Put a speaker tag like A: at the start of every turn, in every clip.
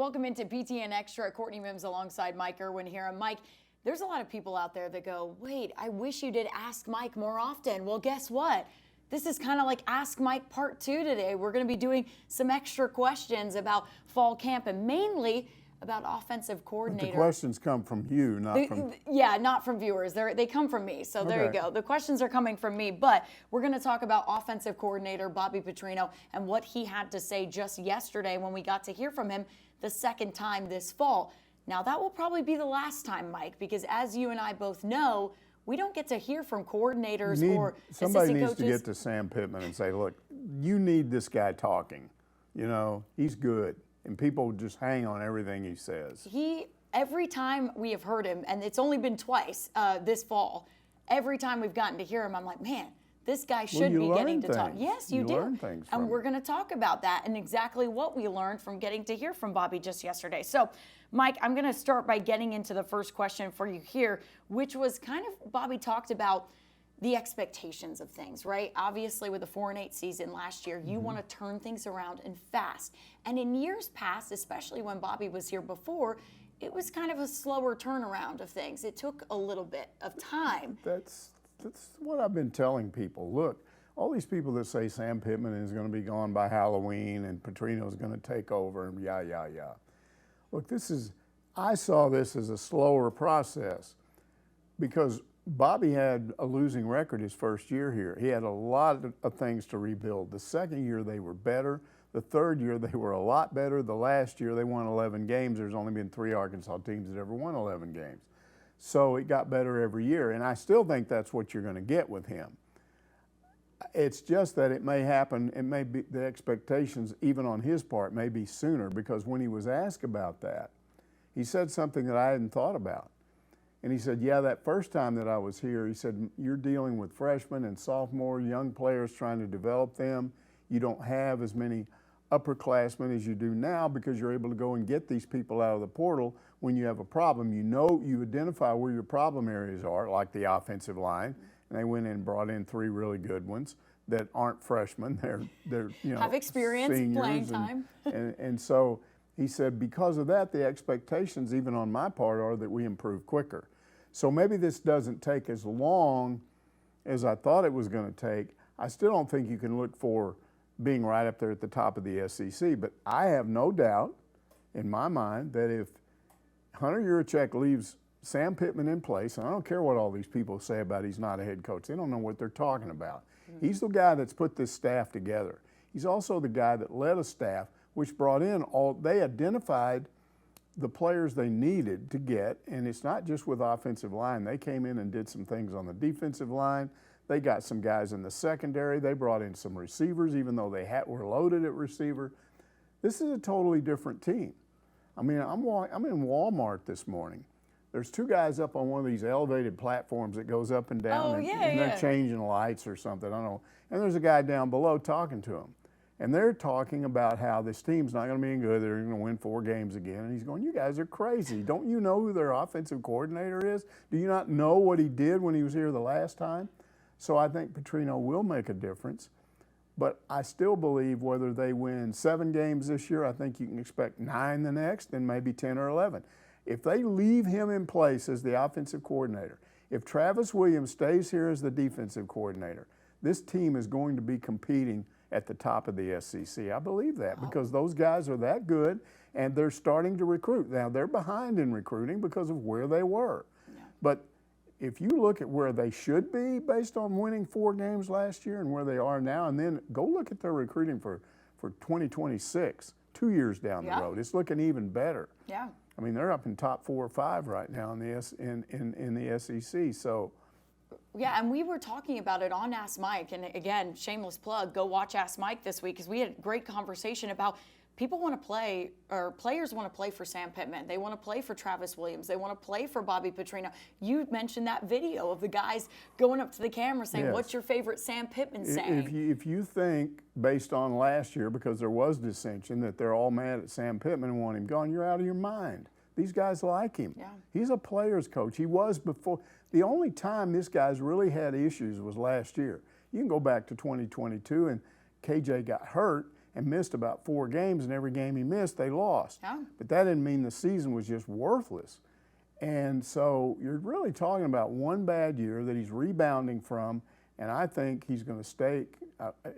A: Welcome into PTN Extra. Courtney Mims alongside Mike Irwin here. And Mike, there's a lot of people out there that go, wait, I wish you did Ask Mike more often. Well, guess what? This is kind of like Ask Mike Part 2 today. We're going to be doing some extra questions about fall camp and mainly about offensive coordinator.
B: But the questions come from you, not from...
A: Yeah, not from viewers. They come from me. So there you go. The questions are coming from me. But we're going to talk about offensive coordinator Bobby Petrino and what he had to say just yesterday when we got to hear from him the second time this fall. Now, that will probably be the last time, Mike, because as you and I both know, we don't get to hear from coordinators or
B: somebody
A: assistant
B: needs
A: coaches.
B: to get to Sam Pittman and say, look, you need this guy talking. You know, he's good. And people just hang on everything he says.
A: Every time we have heard him, and it's only been twice this fall, every time we've gotten to hear him, I'm like, man, this guy should be getting to talk. Yes, you do.
B: Learn things from
A: and we're going to talk about that and exactly what we learned from getting to hear from Bobby just yesterday. So, Mike, I'm going to start by getting into the first question for you here, which was kind of Bobby talked about the expectations of things, right? Obviously, with a 4-8 season last year, you want to turn things around and fast. And in years past, especially when Bobby was here before, it was kind of a slower turnaround of things. It took a little bit of time.
B: That's what I've been telling people. Look, all these people that say Sam Pittman is going to be gone by Halloween and Petrino's going to take over and yeah. Look, I saw this as a slower process because Bobby had a losing record his first year here. He had a lot of things to rebuild. The second year they were better. The third year they were a lot better. The last year they won 11 games. There's only been 3 Arkansas teams that ever won 11 games. So it got better every year, and I still think that's what you're going to get with him. It's just that it may happen, it may be the expectations even on his part may be sooner, because when he was asked about that, he said something that I hadn't thought about. And he said, yeah, that first time that I was here, he said, you're dealing with freshmen and sophomore young players trying to develop them. You don't have as many upperclassmen as you do now because you're able to go and get these people out of the portal when you have a problem. You know, you identify where your problem areas are, like the offensive line, and they went in and brought in 3 really good ones that aren't freshmen. They're
A: have experience, playing time.
B: and so he said, because of that, the expectations, even on my part, are that we improve quicker. So maybe this doesn't take as long as I thought it was going to take. I still don't think you can look for being right up there at the top of the SEC, but I have no doubt in my mind that if Hunter Yurachek leaves Sam Pittman in place, and I don't care what all these people say about he's not a head coach. They don't know what they're talking about. He's the guy that's put this staff together. He's also the guy that led a staff which brought in they identified the players they needed to get, and it's not just with offensive line. They came in and did some things on the defensive line. They got some guys in the secondary. They brought in some receivers, even though they were loaded at receiver. This is a totally different team. I mean, I'm in Walmart this morning. There's 2 guys up on one of these elevated platforms that goes up and down, and they're changing lights or something. I don't know. And there's a guy down below talking to them. And they're talking about how this team's not going to be any good. They're going to win 4 games again. And he's going, you guys are crazy. Don't you know who their offensive coordinator is? Do you not know what he did when he was here the last time? So I think Petrino will make a difference. But I still believe whether they win 7 games this year, I think you can expect 9 the next, and maybe 10 or 11. If they leave him in place as the offensive coordinator, if Travis Williams stays here as the defensive coordinator, this team is going to be competing at the top of the SEC. I believe that because those guys are that good and they're starting to recruit. Now, they're behind in recruiting because of where they were. Yeah. But if you look at where they should be based on winning 4 games last year and where they are now, and then go look at their recruiting for 2026, 2 years down the road, it's looking even better.
A: Yeah.
B: I mean, they're up in top 4 or 5 right now in the SEC. So.
A: Yeah, and we were talking about it on Ask Mike, and again, shameless plug, go watch Ask Mike this week because we had a great conversation about people want to play, or players want to play for Sam Pittman. They want to play for Travis Williams. They want to play for Bobby Petrino. You mentioned that video of the guys going up to the camera saying, what's your favorite Sam Pittman saying?
B: If you think, based on last year, because there was dissension, that they're all mad at Sam Pittman and want him gone, you're out of your mind. These guys like him. Yeah. He's a player's coach. He was before. The only time this guy's really had issues was last year. You can go back to 2022, and KJ got hurt, and missed about 4 games, and every game he missed, they lost.
A: Oh.
B: But that didn't mean the season was just worthless. And so you're really talking about one bad year that he's rebounding from, and I think he's going to stay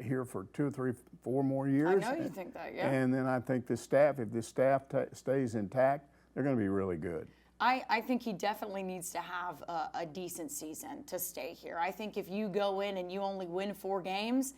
B: here for 2 or 3, 4 more years.
A: I know you think that, yeah.
B: And then I think this staff, if this staff stays intact, they're going to be really good.
A: I think he definitely needs to have a decent season to stay here. I think if you go in and you only win 4 games,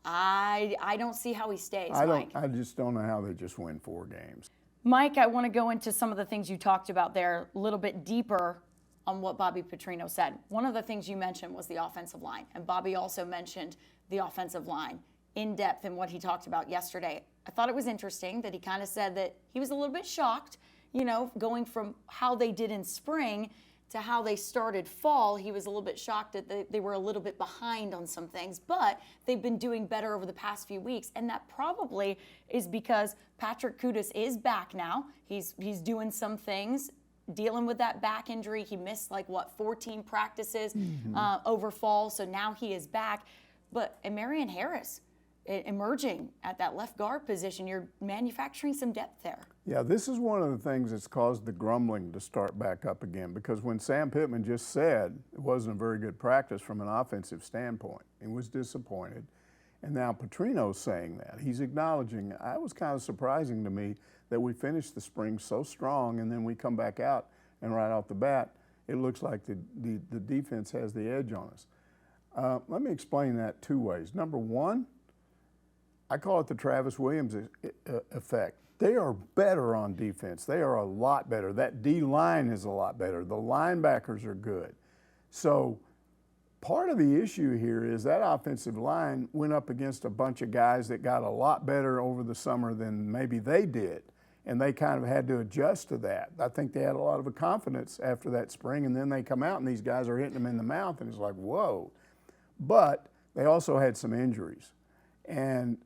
A: I don't see how he stays, Mike.
B: I just don't know how they just win 4 games.
A: Mike, I want to go into some of the things you talked about there a little bit deeper on what Bobby Petrino said. One of the things you mentioned was the offensive line, and Bobby also mentioned the offensive line in depth in what he talked about yesterday. I thought it was interesting that he kind of said that he was a little bit shocked, you know, going from how they did in spring to how they started fall. He was a little bit shocked that they were a little bit behind on some things, but they've been doing better over the past few weeks, and that probably is because Patrick Kudus is back now. He's doing some things, dealing with that back injury. He missed 14 practices over fall, so now he is back. But Marion Harris emerging at that left guard position, you're manufacturing some depth there.
B: Yeah, this is one of the things that's caused the grumbling to start back up again, because when Sam Pittman just said it wasn't a very good practice from an offensive standpoint, he was disappointed. And now Petrino's saying that. He's acknowledging. It was kind of surprising to me that we finished the spring so strong, and then we come back out and right off the bat, it looks like the defense has the edge on us. Let me explain that 2 ways. Number one, I call it the Travis Williams effect. They are better on defense. They are a lot better. That D-line is a lot better. The linebackers are good. So part of the issue here is that offensive line went up against a bunch of guys that got a lot better over the summer than maybe they did, and they kind of had to adjust to that. I think they had a lot of confidence after that spring, and then they come out and these guys are hitting them in the mouth, and it's like, whoa. But they also had some injuries. And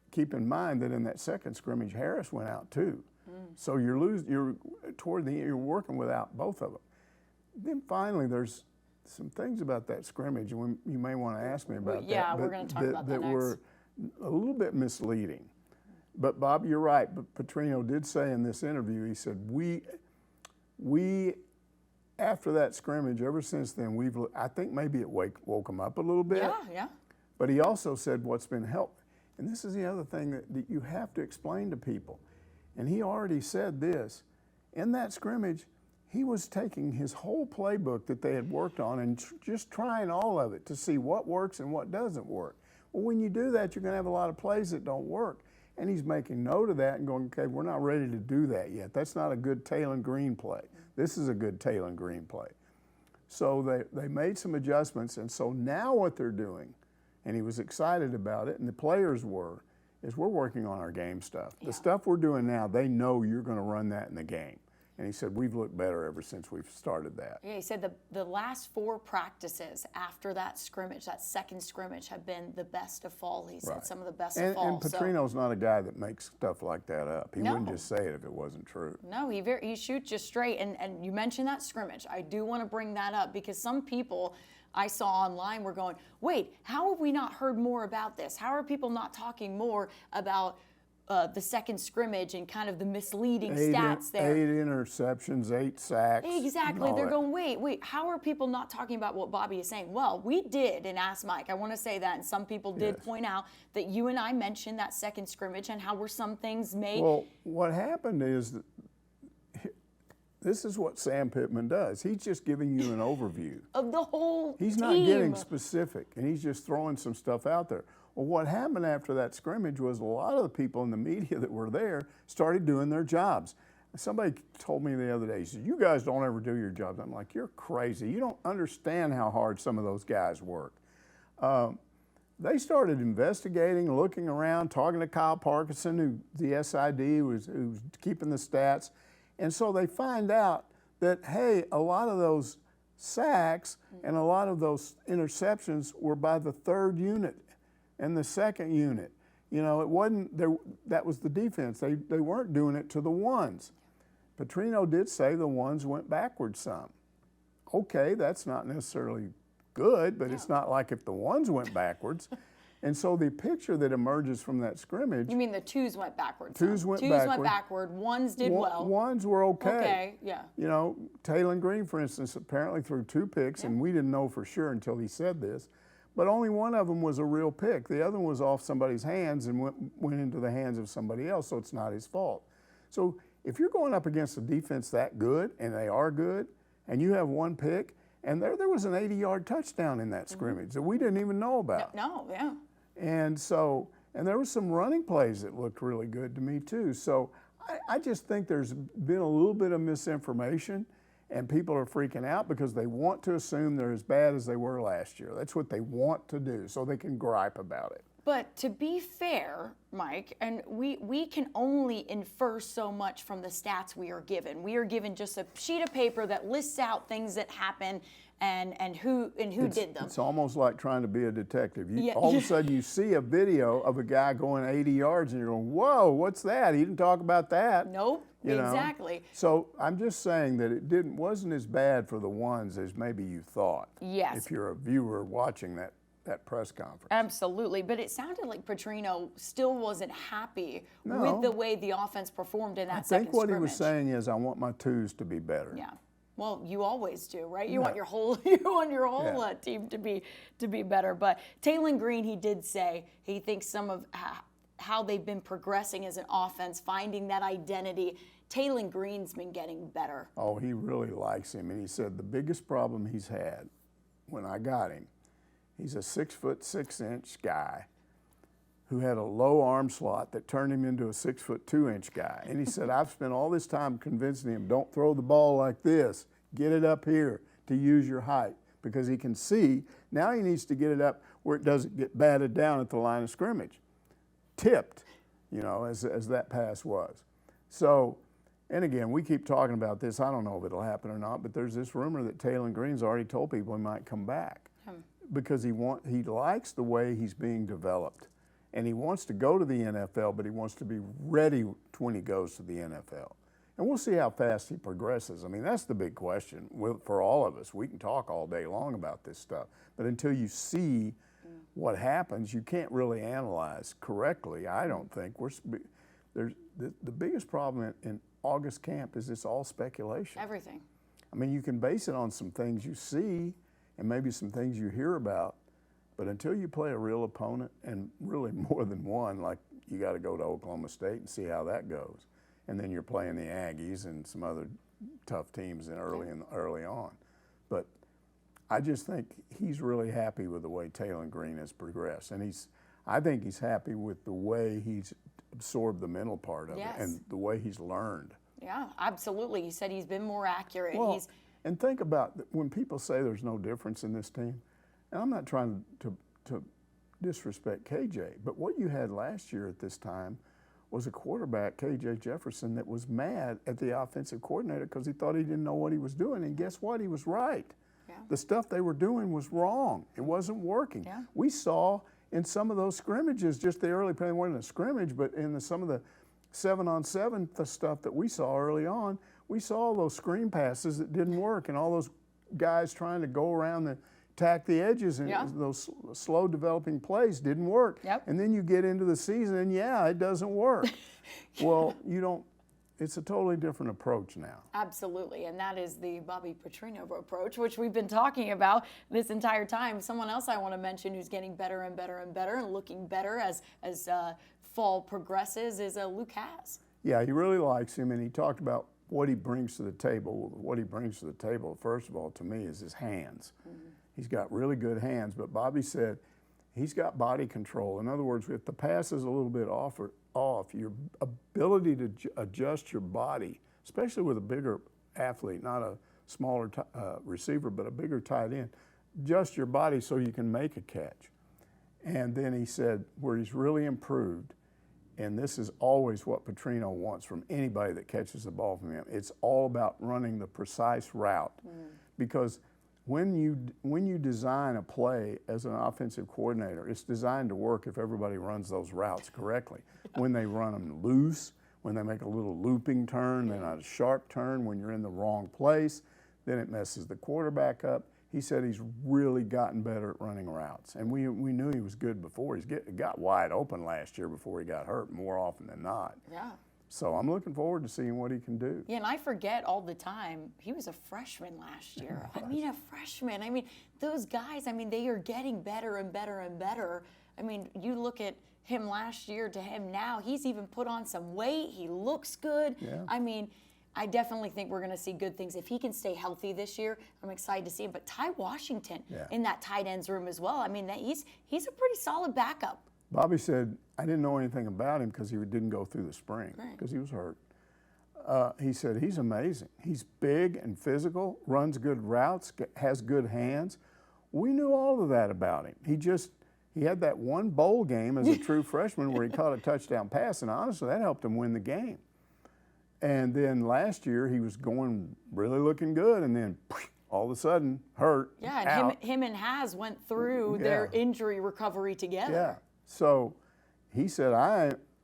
B: keep in mind that in that second scrimmage, Harris went out too. So you're toward the end, you're working without both of them. Then finally, there's some things about that scrimmage, and you may want to ask me about that.
A: Yeah, we're going to talk about that next.
B: Were a little bit misleading. But Bob, you're right. But Petrino did say in this interview, he said, we after that scrimmage, ever since then, I think maybe it woke them up a little bit.
A: Yeah.
B: But he also said what's been helped, and this is the other thing that you have to explain to people. And he already said this. In that scrimmage, he was taking his whole playbook that they had worked on and just trying all of it to see what works and what doesn't work. Well, when you do that, you're going to have a lot of plays that don't work. And he's making note of that and going, okay, we're not ready to do that yet. That's not a good Taylon Green play. This is a good Taylon Green play. So they made some adjustments, and so now what they're doing, and he was excited about it, and the players were, is we're working on our game stuff. The stuff we're doing now, they know you're going to run that in the game. And he said, we've looked better ever since we've started that.
A: Yeah, he said the last 4 practices after that scrimmage, that second scrimmage, have been the best of fall. He said some of the best of fall.
B: And Petrino's not a guy that makes stuff like that up. He wouldn't just say it if it wasn't true.
A: No, he shoots you straight. And you mentioned that scrimmage. I do want to bring that up because some people I saw online were going, wait, how have we not heard more about this? How are people not talking more about the second scrimmage and kind of the misleading stats there?
B: 8 interceptions, 8 sacks.
A: Exactly. They're going, wait, how are people not talking about what Bobby is saying? Well, we did in Ask Mike. I want to say that, and some people did point out that you and I mentioned that second scrimmage and how were some things made.
B: Well, what happened is that this is what Sam Pittman does. He's just giving you an overview
A: of the whole
B: He's
A: team.
B: not getting specific, and he's just throwing some stuff out there. Well, what happened after that scrimmage was a lot of the people in the media that were there started doing their jobs. Somebody told me the other day, he said, you guys don't ever do your jobs. I'm like, you're crazy. You don't understand how hard some of those guys work. They started investigating, looking around, talking to Kyle Parkinson, who the SID who's keeping the stats. And so they find out that, hey, a lot of those sacks and a lot of those interceptions were by the third unit and the second unit. You know, it wasn't there. That was the defense. They weren't doing it to the ones. Petrino did say the ones went backwards some. Okay, that's not necessarily good, but it's not like if the ones went backwards. And so the picture that emerges from that scrimmage,
A: You mean the twos went backwards?
B: Twos
A: huh?
B: went
A: Twos went
B: backward.
A: backward. Ones did well.
B: ones were okay.
A: Okay, yeah.
B: You know, Taylor Green, for instance, apparently threw 2 picks, and we didn't know for sure until he said this, but only one of them was a real pick. The other one was off somebody's hands and went into the hands of somebody else, so it's not his fault. So if you're going up against a defense that good, and they are good, and you have 1 pick, and there was an 80-yard touchdown in that scrimmage that we didn't even know about.
A: No, yeah.
B: And so, and there were some running plays that looked really good to me too. So I just think there's been a little bit of misinformation, and people are freaking out because they want to assume they're as bad as they were last year. That's what they want to do, so they can gripe about it.
A: But to be fair, Mike, and we can only infer so much from the stats we are given. We are given just a sheet of paper that lists out things that happen and who did them.
B: It's almost like trying to be a detective.
A: Yeah.
B: All of a sudden you see a video of a guy going 80 yards and you're going, whoa, what's that? He didn't talk about that.
A: Nope,
B: You know?
A: exactly.
B: So I'm just saying that it wasn't as bad for the ones as maybe you thought.
A: Yes.
B: If you're a viewer watching that press conference.
A: Absolutely, but it sounded like Petrino still wasn't happy with the way the offense performed in that second
B: I think what
A: scrimmage.
B: he was saying is, I want my twos to be better.
A: Yeah. Well, you always do, right? You
B: Yeah.
A: want your whole team to be better. But Taylor Green, he did say he thinks some of how they've been progressing as an offense, finding that identity. Taylor Green's been getting better.
B: Oh, he really likes him, and he said the biggest problem he's had when I got him, he's a 6'6" guy who had a low arm slot that turned him into a 6'2" guy. And he said, I've spent all this time convincing him, don't throw the ball like this. Get it up here to use your height, because he can see. Now he needs to get it up where it doesn't get batted down at the line of scrimmage. Tipped, you know, as that pass was. So, and again, we keep talking about this. I don't know if it'll happen or not, but there's this rumor that Taylor Green's already told people he might come back because he likes the way he's being developed. And he wants to go to the NFL, but he wants to be ready when he goes to the NFL. And we'll see how fast he progresses. I mean, that's the big question for all of us. We can talk all day long about this stuff, but until you see what happens, you can't really analyze correctly, I don't think. The biggest problem in August camp is it's all speculation.
A: Everything.
B: I mean, you can base it on some things you see and maybe some things you hear about, but until you play a real opponent, and really more than one, like you got to go to Oklahoma State and see how that goes, and then you're playing the Aggies and some other tough teams early on. But I just think he's really happy with the way Taylor Green has progressed, and I think he's happy with the way he's absorbed the mental part of it and the way he's learned.
A: Yeah, absolutely. He said he's been more accurate.
B: Well, and think about when people say there's no difference in this team, and I'm not trying to disrespect KJ, but what you had last year at this time was a quarterback, KJ Jefferson, that was mad at the offensive coordinator because he thought he didn't know what he was doing. And guess what? He was right.
A: Yeah.
B: The stuff they were doing was wrong. It wasn't working.
A: Yeah.
B: We saw in some of those scrimmages, just the early play, it wasn't a scrimmage, but in some of the 7-on-7 stuff that we saw early on, we saw all those screen passes that didn't work and all those guys trying to go around and attack the edges, and those slow developing plays didn't work.
A: Yep.
B: And then you get into the season and it doesn't work. Well, it's a totally different approach now.
A: Absolutely, and that is the Bobby Petrino approach, which we've been talking about this entire time. Someone else I want to mention who's getting better and better and better and looking better as fall progresses is Luke Haas.
B: Yeah, he really likes him, and he talked about what he brings to the table. What he brings to the table, first of all, to me, is his hands. Mm-hmm. He's got really good hands, but Bobby said he's got body control. In other words, if the pass is a little bit off, your ability to adjust your body, especially with a bigger athlete, not a smaller receiver, but a bigger tight end, adjust your body so you can make a catch. And then he said where he's really improved, and this is always what Petrino wants from anybody that catches the ball from him, it's all about running the precise route. Because when you design a play as an offensive coordinator, it's designed to work if everybody runs those routes correctly. When they run them loose, when they make a little looping turn, then a sharp turn, when you're in the wrong place, then it messes the quarterback up. he said he's really gotten better at running routes. And we knew he was good before. Got wide open last year before he got hurt more often than not.
A: Yeah.
B: So I'm looking forward to seeing what he can do.
A: Yeah, and I forget all the time, he was a freshman last year. I mean, a freshman. I mean, those guys, I mean, they are getting better and better and better. I mean, you look at him last year to him now, he's even put on some weight. He looks good.
B: Yeah.
A: I mean, I definitely think we're going to see good things. If he can stay healthy this year, I'm excited to see him. But Ty Washington in that tight ends room as well. I mean, he's a pretty solid backup.
B: Bobby said, I didn't know anything about him because he didn't go through the spring because he was hurt. He said, he's amazing. He's big and physical, runs good routes, has good hands. We knew all of that about him. He had that one bowl game as a true freshman where he caught a touchdown pass, and honestly, that helped him win the game. And then last year, he was really looking good, and then all of a sudden, hurt.
A: Yeah, and him and Haz went through their injury recovery together.
B: Yeah. So he said,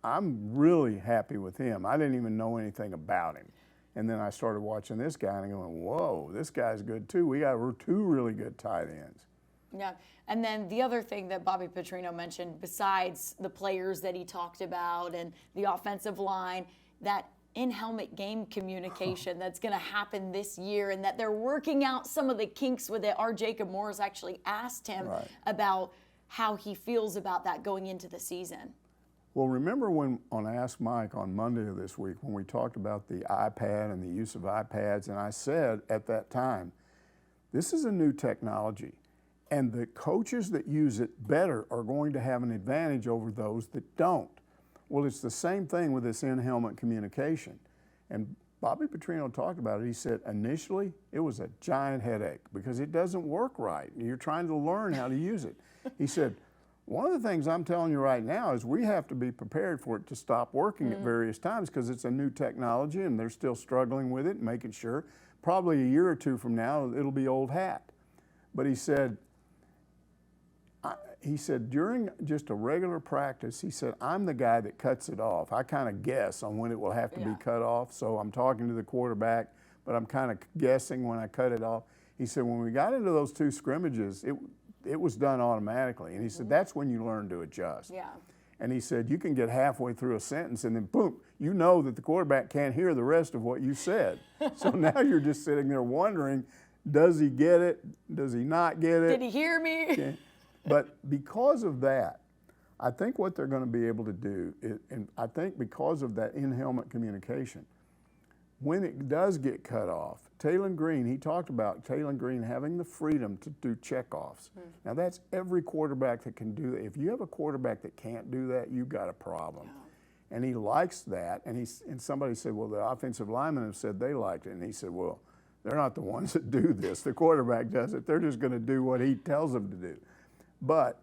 B: I'm really happy with him. I didn't even know anything about him. And then I started watching this guy and going, whoa, this guy's good too. We're two really good tight ends.
A: Yeah. And then the other thing that Bobby Petrino mentioned, besides the players that he talked about and the offensive line, that in-helmet game communication that's going to happen this year, and that they're working out some of the kinks with it. Our Jacob Morris actually asked him about how he feels about that going into the season.
B: Well, remember when on Ask Mike on Monday of this week when we talked about the iPad and the use of iPads, and I said at that time, this is a new technology, and the coaches that use it better are going to have an advantage over those that don't. Well, it's the same thing with this in-helmet communication. And Bobby Petrino talked about it. He said initially it was a giant headache because it doesn't work right. You're trying to learn how to use it. He said, one of the things I'm telling you right now is we have to be prepared for it to stop working at various times because it's a new technology and they're still struggling with it and making sure. Probably a year or two from now, it'll be old hat. But he said during just a regular practice, he said, I'm the guy that cuts it off. I kind of guess on when it will have to be cut off. So I'm talking to the quarterback, but I'm kind of guessing when I cut it off. He said, when we got into those two scrimmages, it was done automatically. And he said, that's when you learn to adjust.
A: Yeah.
B: And he said, you can get halfway through a sentence and then boom, you know that the quarterback can't hear the rest of what you said. So now you're just sitting there wondering, does he get it? Does he not get it?
A: Did he hear me?
B: Yeah. But because of that, I think what they're going to be able to do, and I think because of that in-helmet communication, when it does get cut off, Taylon Green, he talked about Taylon Green having the freedom to do checkoffs. Now that's every quarterback that can do that. If you have a quarterback that can't do that, you've got a problem. Yeah. And he likes that. And somebody said, well, the offensive linemen have said they liked it. And he said, well, they're not the ones that do this. The quarterback does it. They're just going to do what he tells them to do. But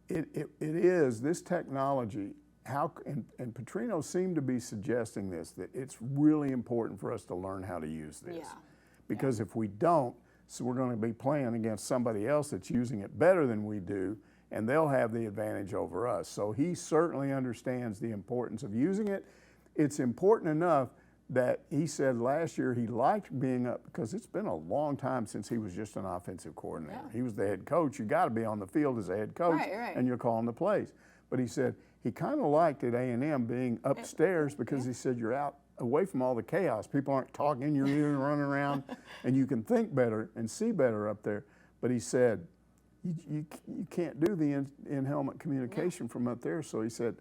B: it is this technology. And Petrino seemed to be suggesting this, that it's really important for us to learn how to use this.
A: Yeah.
B: Because if we don't, so we're going to be playing against somebody else that's using it better than we do, and they'll have the advantage over us. So he certainly understands the importance of using it. It's important enough that he said last year he liked being up because it's been a long time since he was just an offensive coordinator. Yeah. He was the head coach. You got to be on the field as a head coach, and you're calling the plays. But he said he kind of liked at A&M being upstairs because he said you're out away from all the chaos. People aren't talking in your ear and running around, and you can think better and see better up there. But he said you can't do the in-helmet communication from up there. So he said,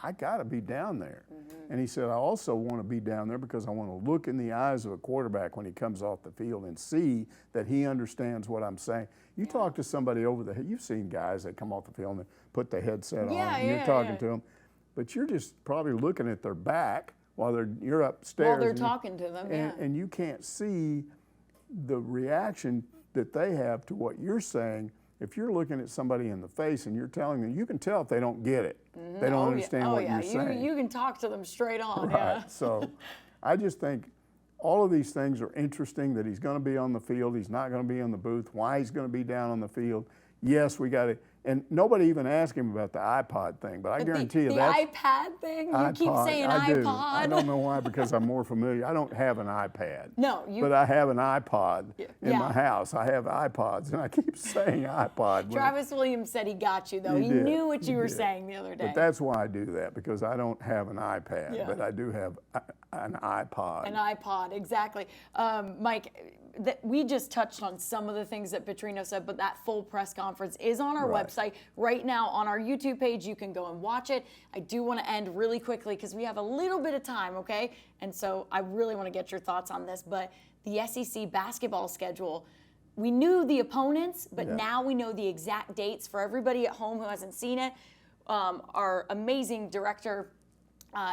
B: I got to be down there. And he said, I also want to be down there because I want to look in the eyes of a quarterback when he comes off the field and see that he understands what I'm saying. You talk to somebody over the head. You've seen guys that come off the field and put the headset on and you're talking to them. But you're just probably looking at their back while you're upstairs.
A: While they're talking to them,
B: and you can't see the reaction that they have to what you're saying. If you're looking at somebody in the face and you're telling them, you can tell if they don't get it. They don't understand what you're saying.
A: You can talk to them straight on.
B: Right.
A: Yeah.
B: So I just think all of these things are interesting, that he's going to be on the field. He's not going to be in the booth. Why he's going to be down on the field. Yes, we got to, And nobody even asked him about the iPod thing, but I guarantee you
A: the
B: that's
A: iPad thing. You keep
B: iPod.
A: saying
B: I do.
A: iPod.
B: I don't know why, because I'm more familiar. I don't have an iPad.
A: No,
B: but I have an iPod in
A: Yeah.
B: my house. I have iPods, and I keep saying iPod.
A: Travis Williams said he got you, though. He
B: did.
A: knew what
B: He
A: you were
B: did.
A: saying the other day.
B: But that's why I do that, because I don't have an iPad,
A: Yeah.
B: but I do have an iPod.
A: An iPod, exactly. Mike, we just touched on some of the things that Petrino said, but that full press conference is on our
B: Right.
A: website right now on our YouTube page. You can go and watch it. I do want to end really quickly because we have a little bit of time, okay? And so I really want to get your thoughts on this. But the SEC basketball schedule, we knew the opponents, but now we know the exact dates for everybody at home who hasn't seen it. Our amazing director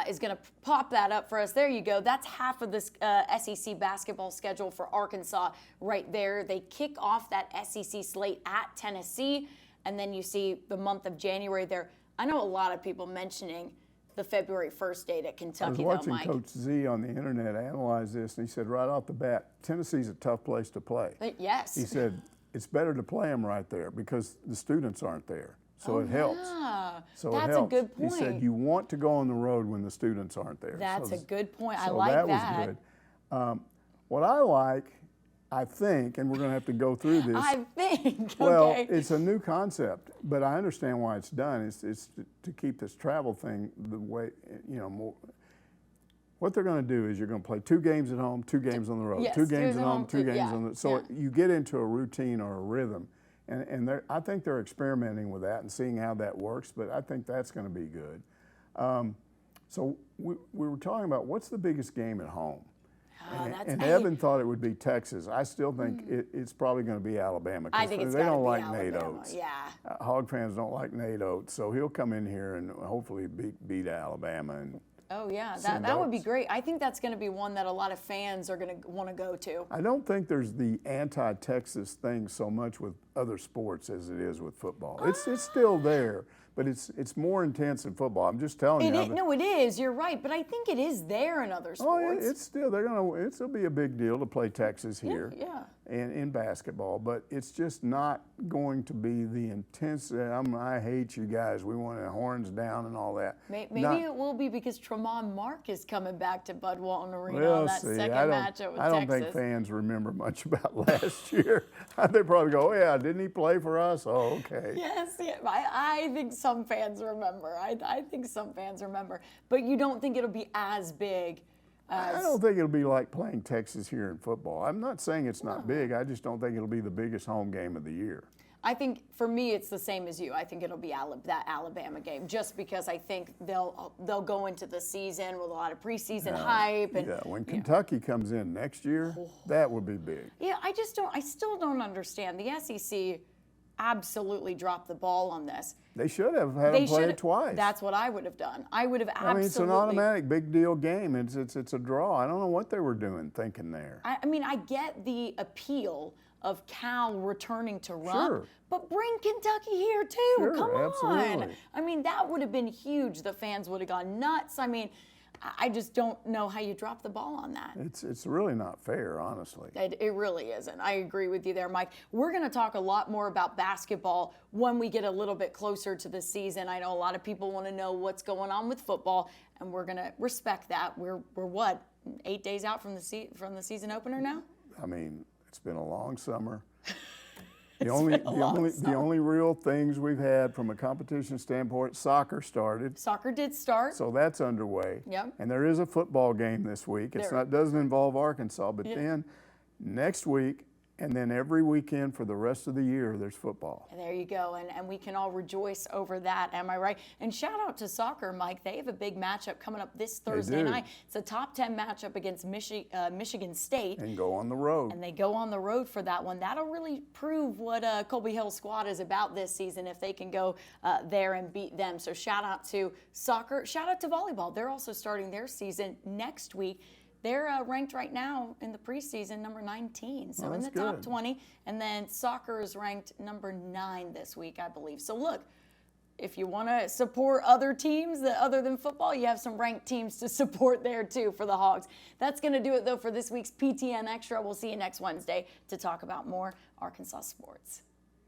A: is going to pop that up for us. There you go. That's half of this SEC basketball schedule for Arkansas right there. They kick off that SEC slate at Tennessee, and then you see the month of January there. I know a lot of people mentioning the February 1st date at Kentucky,
B: I was
A: though,
B: watching
A: Mike.
B: Coach Z on the internet analyze this, and he said right off the bat, Tennessee's a tough place to play.
A: Yes.
B: He said it's better to play them right there because the students aren't there. So it helps.
A: Yeah.
B: So
A: That's
B: it helps.
A: a good point.
B: He said you want to go on the road when the students aren't there.
A: That's
B: so
A: a good point. I
B: so
A: like
B: that.
A: that.
B: Was good. What I like, I think, and we're going to have to go through this.
A: I think.
B: Well,
A: Okay.
B: it's a new concept, but I understand why it's done. It's to keep this travel thing the way, more. What they're going to do is you're going to play 2 games at home, 2 games on the road,
A: Yes,
B: 2 games at home, 2 games
A: yeah,
B: on the. So
A: yeah.
B: you get into a routine or a rhythm, and I think they're experimenting with that and seeing how that works. But I think that's going to be good. So we were talking about what's the biggest game at home. And Evan thought it would be Texas. I still think it's probably going to be Alabama.
A: I think it's
B: they
A: gotta
B: don't
A: be
B: like Nate
A: Alabama,
B: Oates.
A: yeah.
B: Hog fans don't like Nate Oates, so he'll come in here and hopefully beat Alabama. And
A: Oh, yeah.
B: send
A: That would be
B: Oates.
A: great. I think that's going to be one that a lot of fans are going to want to go to.
B: I don't think there's the anti-Texas thing so much with other sports as it is with football. It's still there, but it's more intense in football. I'm just telling you.
A: No, it is. You're right. But I think it is there in other
B: Oh,
A: sports.
B: it's still it'll be a big deal to play Texas here.
A: Yeah.
B: And in basketball, but it's just not going to be the intensity. I hate you guys. We want the horns down and all that.
A: Maybe
B: Not-
A: it will be because Tremont Mark is coming back to Bud Walton Arena
B: We'll
A: on that
B: see.
A: second
B: I
A: matchup with
B: don't
A: Texas.
B: think fans remember much about last year. They probably go, "Oh yeah, didn't he play for us?" Oh, okay.
A: Yes, yeah. I think some fans remember. I think some fans remember. But you don't think it'll be as big
B: I
A: as...
B: don't think it'll be like playing Texas here in football. I'm not saying it's not big. I just don't think it'll be the biggest home game of the year.
A: I think for me it's the same as you. I think it'll be that Alabama game, just because I think they'll go into the season with a lot of preseason hype and
B: When Kentucky comes in next year, that would be big.
A: yeah. I still don't understand. The SEC absolutely dropped the ball on this.
B: They should have had them play it twice.
A: That's what I would have done. I would have absolutely.
B: I mean, it's an automatic big deal game. It's a draw. I don't know what they were doing, thinking there.
A: I mean, I get the appeal of Cal returning to run,
B: Sure.
A: but bring Kentucky here too.
B: Sure,
A: Come on.
B: absolutely.
A: I mean, that would have been huge. The fans would have gone nuts. I mean, I just don't know how you drop the ball on that.
B: It's really not fair, honestly.
A: It really isn't. I agree with you there, Mike. We're going to talk a lot more about basketball when we get a little bit closer to the season. I know a lot of people want to know what's going on with football, and we're going to respect that. We're what, 8 days out from the season opener now?
B: I mean, it's been a long summer.
A: It's
B: The only,
A: been a
B: the
A: long
B: only,
A: summer.
B: the only real things we've had from a competition standpoint, soccer started,
A: Soccer did start.
B: so that's underway.
A: Yep.
B: And there is a football game this week. Doesn't involve Arkansas, but then next week, and then every weekend for the rest of the year, there's football.
A: And there you go, and we can all rejoice over that. Am I right? And shout out to soccer, Mike. They have a big matchup coming up this Thursday
B: do.
A: night. It's a top 10 matchup against Michigan State.
B: And go on the road.
A: And they go on the road for that one. That'll really prove what Colby Hill's squad is about this season if they can go there and beat them. So shout out to soccer. Shout out to volleyball. They're also starting their season next week. They're ranked right now in the preseason number 19, so in the
B: that's
A: top
B: good.
A: 20. And then soccer is ranked number 9 this week, I believe. So look, if you want to support other teams other than football, you have some ranked teams to support there too for the Hogs. That's going to do it though for this week's PTN Extra. We'll see you next Wednesday to talk about more Arkansas sports.